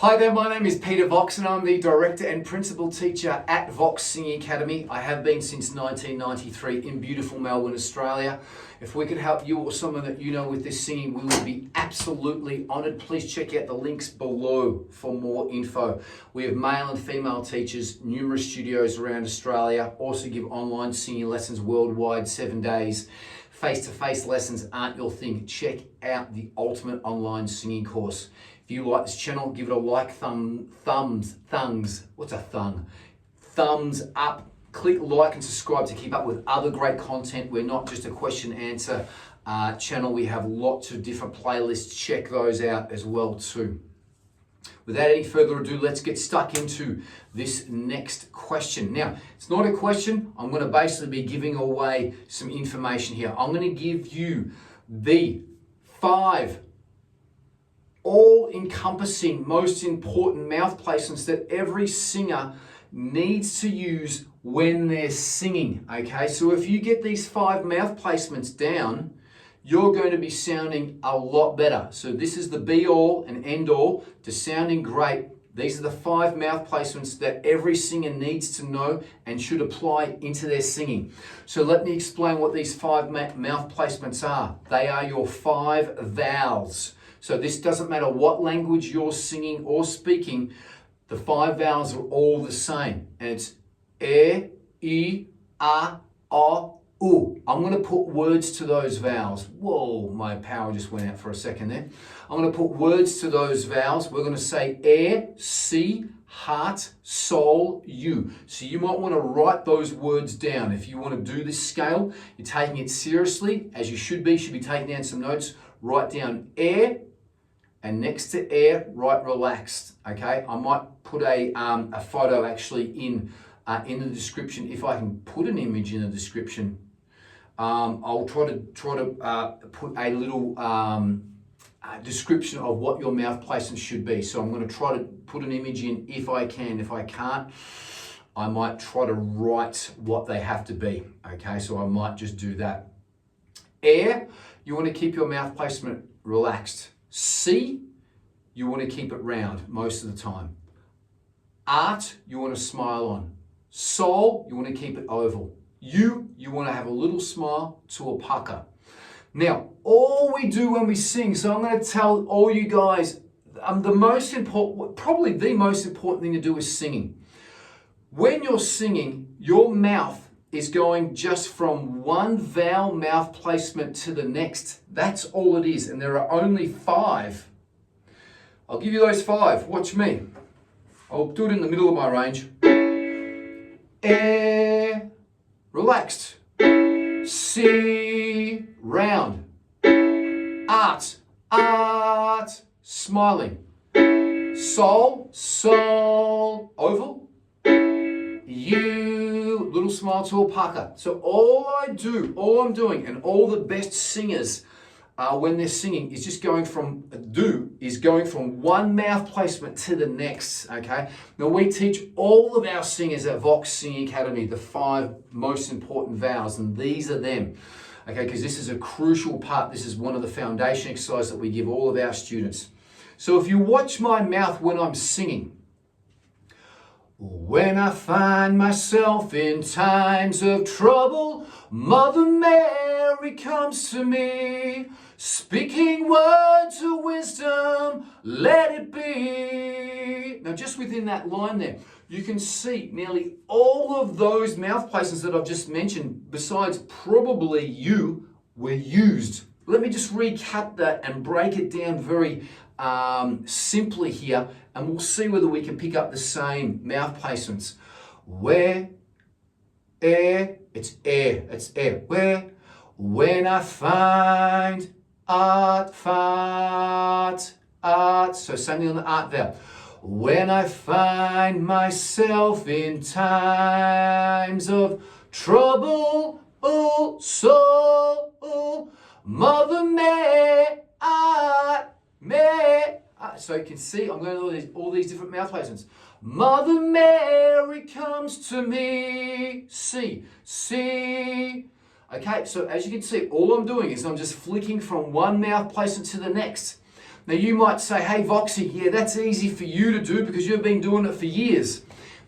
Hi there, my name is Peter Vox and I'm the Director and Principal Teacher at Vox Singing Academy. I have been since 1993 in beautiful Melbourne, Australia. If we could help you or someone that you know with this singing, we would be absolutely honoured. Please check out the links below for more info. We have male and female teachers, numerous studios around Australia, also give online singing lessons worldwide, 7 days. Face-to-face lessons aren't your thing. Check out the Ultimate Online Singing Course. If you like this channel, give it a like, thumbs up. Click like and subscribe to keep up with other great content. We're not just a question answer channel. We have lots of different playlists. Check those out as well too. Without any further ado, let's get stuck into this next question. Now, it's not a question. I'm going to basically be giving away some information here. I'm going to give you the 5 all-encompassing, most important mouth placements that every singer needs to use when they're singing, okay? So if you get these 5 mouth placements down, you're going to be sounding a lot better. So this is the be-all and end-all to sounding great. These are the 5 mouth placements that every singer needs to know and should apply into their singing. So let me explain what these 5 mouth placements are. They are your 5 vowels. So this doesn't matter what language you're singing or speaking, the 5 vowels are all the same. And it's e, I, o, u. I'm going to put words to those vowels. Whoa, my power just went out for a second there. I'm going to put words to those vowels. We're going to say si, heart, sol, you. So you might want to write those words down. If you want to do this scale, you're taking it seriously, as you should be taking down some notes. Write down and next to write relaxed, okay? I might put a photo actually in the description. If I can put an image in the description, I'll try to put a little description of what your mouth placement should be. So I'm going to try to put an image in if I can. If I can't, I might try to write what they have to be, okay? So I might just do that. You want to keep your mouth placement relaxed. C, you want to keep it round most of the time. Art, you want to smile on. Sol, you want to keep it oval. You want to have a little smile to a pucker. Now, all we do when we sing, so I'm going to tell all you guys, probably the most important thing to do is singing. When you're singing, your mouth is going just from one vowel mouth placement to the next. That's all it is, and there are only 5. I'll give you those 5. Watch me. I'll do it in the middle of my range. Relaxed. C, round. Art, smiling. Sol, oval. You, little smile to a pucker. So all I'm doing, and all the best singers when they're singing is just going from one mouth placement to the next, okay? Now we teach all of our singers at Vox Singing Academy the 5 most important vowels, and these are them, okay? Because this is a crucial part. This is one of the foundation exercises that we give all of our students. So if you watch my mouth when I'm singing, when I find myself in times of trouble, Mother Mary comes to me, speaking words of wisdom, let it be. Now just within that line there, you can see nearly all of those mouth placements that I've just mentioned, besides probably you, were used. Let me just recap that and break it down very simply here, and we'll see whether we can pick up the same mouth placements. Where, it's air. Where, when I find art, so something on the art vowel. When I find myself in times of trouble, Mother Mary, so you can see I'm going to all these different mouth placements. Mother Mary comes to me. See. Okay, so as you can see, all I'm doing is I'm just flicking from one mouth placement to the next. Now you might say, hey Voxy, yeah, that's easy for you to do because you've been doing it for years.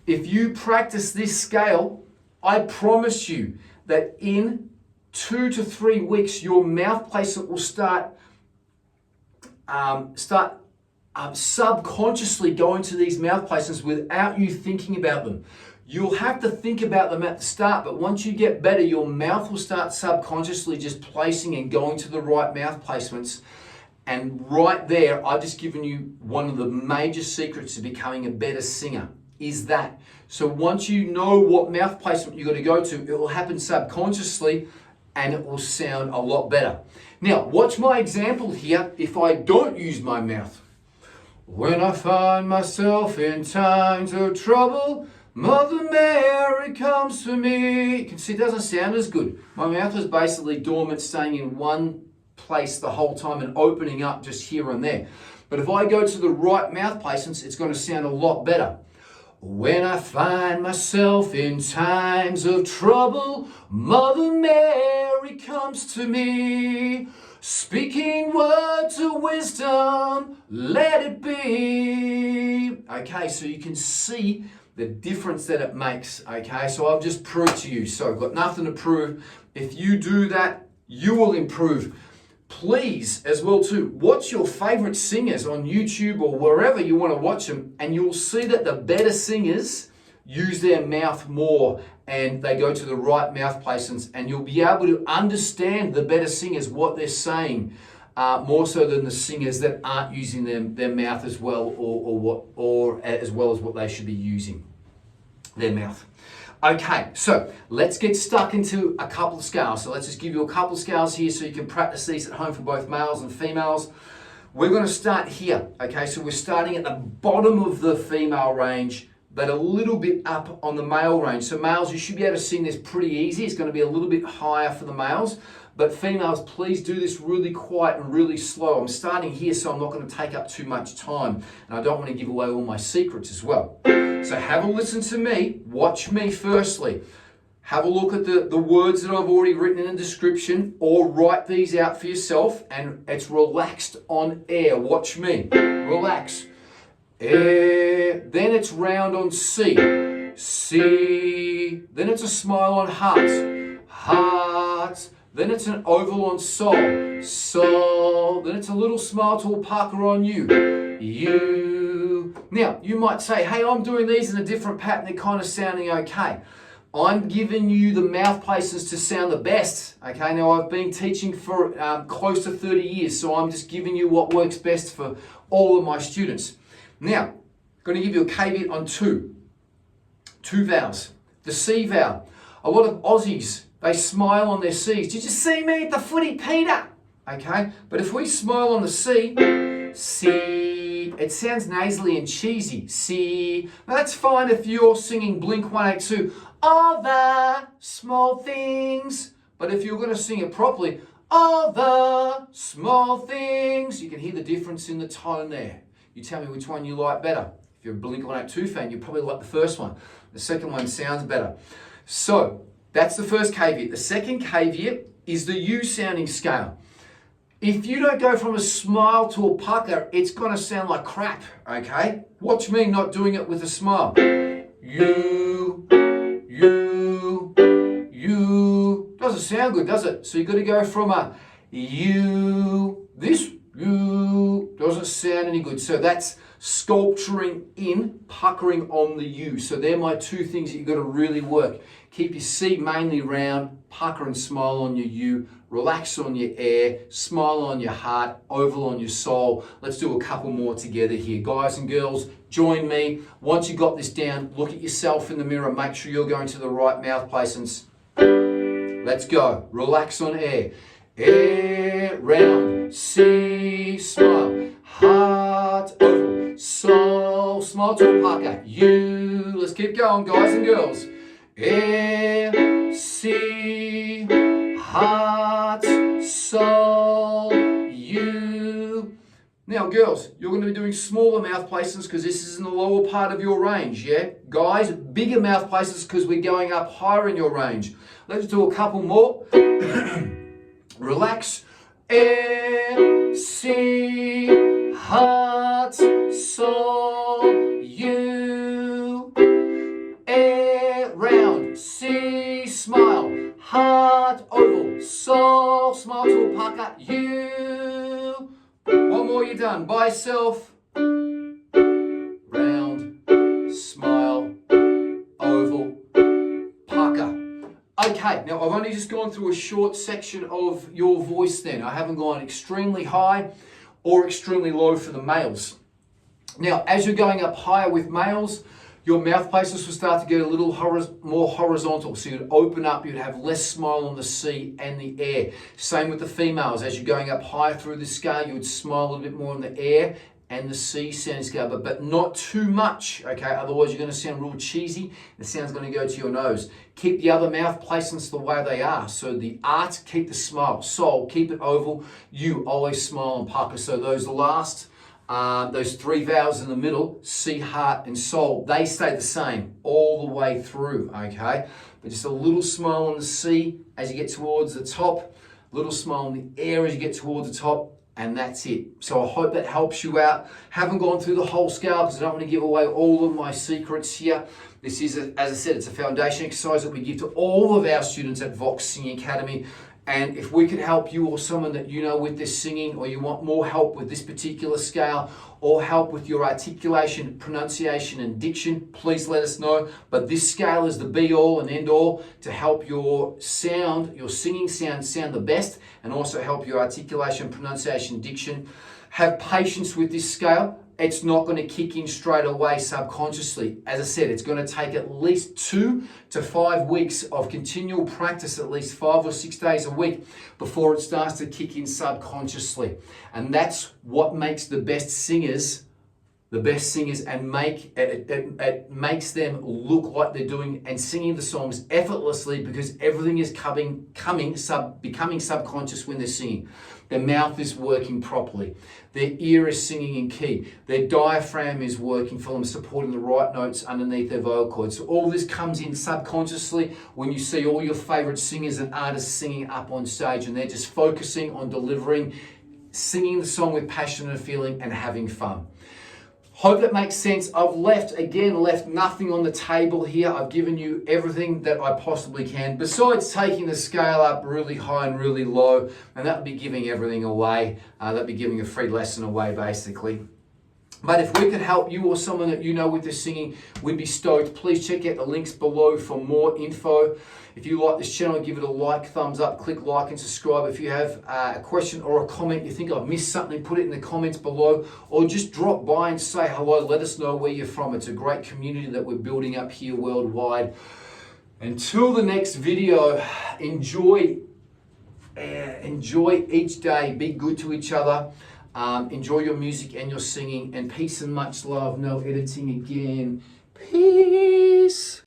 If you practice this scale, I promise you that in 2 to 3 weeks, your mouth placement will start subconsciously going to these mouth placements without you thinking about them. You'll have to think about them at the start, but once you get better, your mouth will start subconsciously just placing and going to the right mouth placements. And right there, I've just given you one of the major secrets to becoming a better singer, is that. So once you know what mouth placement you've got to go to, it will happen subconsciously and it will sound a lot better. Now, watch my example here if I don't use my mouth. When I find myself in times of trouble, Mother Mary comes to me. You can see it doesn't sound as good. My mouth is basically dormant, staying in one place the whole time and opening up just here and there. But if I go to the right mouth placements, it's going to sound a lot better. When I find myself in times of trouble, Mother Mary comes to me, speaking words of wisdom, let it be. Okay, so you can see the difference that it makes, okay? So I've just proved to you, so I've got nothing to prove. If you do that, you will improve. Please, as well too, watch your favorite singers on YouTube or wherever you want to watch them, and you'll see that the better singers use their mouth more and they go to the right mouth placements, and you'll be able to understand the better singers, what they're saying, more so than the singers that aren't using their mouth as well or as well as what they should be using their mouth. Okay, so let's get stuck into a couple of scales. So let's just give you a couple of scales here so you can practice these at home for both males and females. We're going to start here, okay? So we're starting at the bottom of the female range, but a little bit up on the male range. So males, you should be able to sing this pretty easy. It's going to be a little bit higher for the males. But females, please do this really quiet and really slow. I'm starting here, so I'm not going to take up too much time. And I don't want to give away all my secrets as well. So have a listen to me. Watch me firstly. Have a look at the words that I've already written in the description, or write these out for yourself. And it's relaxed on air. Watch me. Relax. Air. Then it's round on C. C. Then it's a smile on heart. Heart. Then it's an oval on sol. Sol. Then it's a little smile to a pucker on you. You. Now, you might say, hey, I'm doing these in a different pattern. They're kind of sounding okay. I'm giving you the mouth places to sound the best. Okay, now I've been teaching for close to 30 years, so I'm just giving you what works best for all of my students. Now, I'm going to give you a caveat on two vowels. The C vowel. A lot of Aussies, they smile on their C's. Did you see me at the footy, Peter? Okay, but if we smile on the C, C, it sounds nasally and cheesy. C. Now that's fine if you're singing Blink 182, all the small things. But if you're going to sing it properly, all the small things, you can hear the difference in the tone there. You tell me which one you like better. If you're a Blink 182 fan, you probably like the first one. The second one sounds better. So, that's the first caveat. The second caveat is the U sounding scale. If you don't go from a smile to a pucker, it's going to sound like crap, okay? Watch me not doing it with a smile. You. Doesn't sound good, does it? So you've got to go from a you. This you doesn't sound any good. So that's sculpturing in, puckering on the U. So they're my two things that you've got to really work. Keep your C mainly round, pucker and smile on your U, relax on your air, smile on your heart, oval on your soul. Let's do a couple more together here. Guys and girls, join me. Once you've got this down, look at yourself in the mirror. Make sure you're going to the right mouth placements. Let's go. Relax on air. Air, round, C, smile, heart, oval, soul, smile to a pucker, U. Let's keep going, guys and girls. Air, C, heart, soul, U. Now, girls, you're going to be doing smaller mouth placements because this is in the lower part of your range, yeah? Guys, bigger mouth placements because we're going up higher in your range. Let's do a couple more. Relax. Air, C, heart, sol, you, air, round, C, smile, heart, oval, sol, smile to a pucker, you. One more, you're done. By yourself, round, smile, oval, pucker. Okay, now I've only just gone through a short section of your voice then. I haven't gone extremely high or extremely low for the males. Now, as you're going up higher with males, your mouth places will start to get a little more horizontal. So you'd open up, you'd have less smile on the C and the air. Same with the females. As you're going up higher through the scale, you would smile a little bit more on the air and the C sound scale, but not too much, okay? Otherwise you're going to sound real cheesy. The sound's going to go to your nose. Keep the other mouth placements the way they are. So the art, keep the smile. Sol, keep it oval. You, always smile and pucker. So those last, those three vowels in the middle, C, heart, and sol, they stay the same all the way through, okay? But just a little smile on the C as you get towards the top, little smile in the air as you get towards the top, and that's it. So I hope that helps you out. Haven't gone through the whole scale because I don't want to give away all of my secrets here. This is, as I said, it's a foundation exercise that we give to all of our students at Vox Singing Academy. And if we can help you or someone that you know with this singing, or you want more help with this particular scale, or help with your articulation, pronunciation, and diction, please let us know. But this scale is the be all and end all to help your sound, your singing sound the best, and also help your articulation, pronunciation, diction. Have patience with this scale. It's not going to kick in straight away subconsciously. As I said, it's going to take at least 2 to 5 weeks of continual practice, at least 5 or 6 days a week, before it starts to kick in subconsciously. And that's what makes the best singers and it makes them look like they're doing and singing the songs effortlessly, because everything is becoming subconscious when they're singing. Their mouth is working properly. Their ear is singing in key. Their diaphragm is working for them, supporting the right notes underneath their vocal cords. So all this comes in subconsciously when you see all your favorite singers and artists singing up on stage, and they're just focusing on delivering, singing the song with passion and feeling, and having fun. Hope that makes sense. I've left nothing on the table here. I've given you everything that I possibly can, besides taking the scale up really high and really low, and that would be giving everything away. That'd be giving a free lesson away, basically. But if we could help you or someone that you know with the singing, we'd be stoked. Please check out the links below for more info. If you like this channel, give it a like, thumbs up, click like and subscribe. If you have a question or a comment, you think I've missed something, put it in the comments below, or just drop by and say hello. Let us know where you're from. It's a great community that we're building up here worldwide. Until the next video, enjoy each day. Be good to each other. Enjoy your music and your singing, and peace and much love. No editing again. Peace.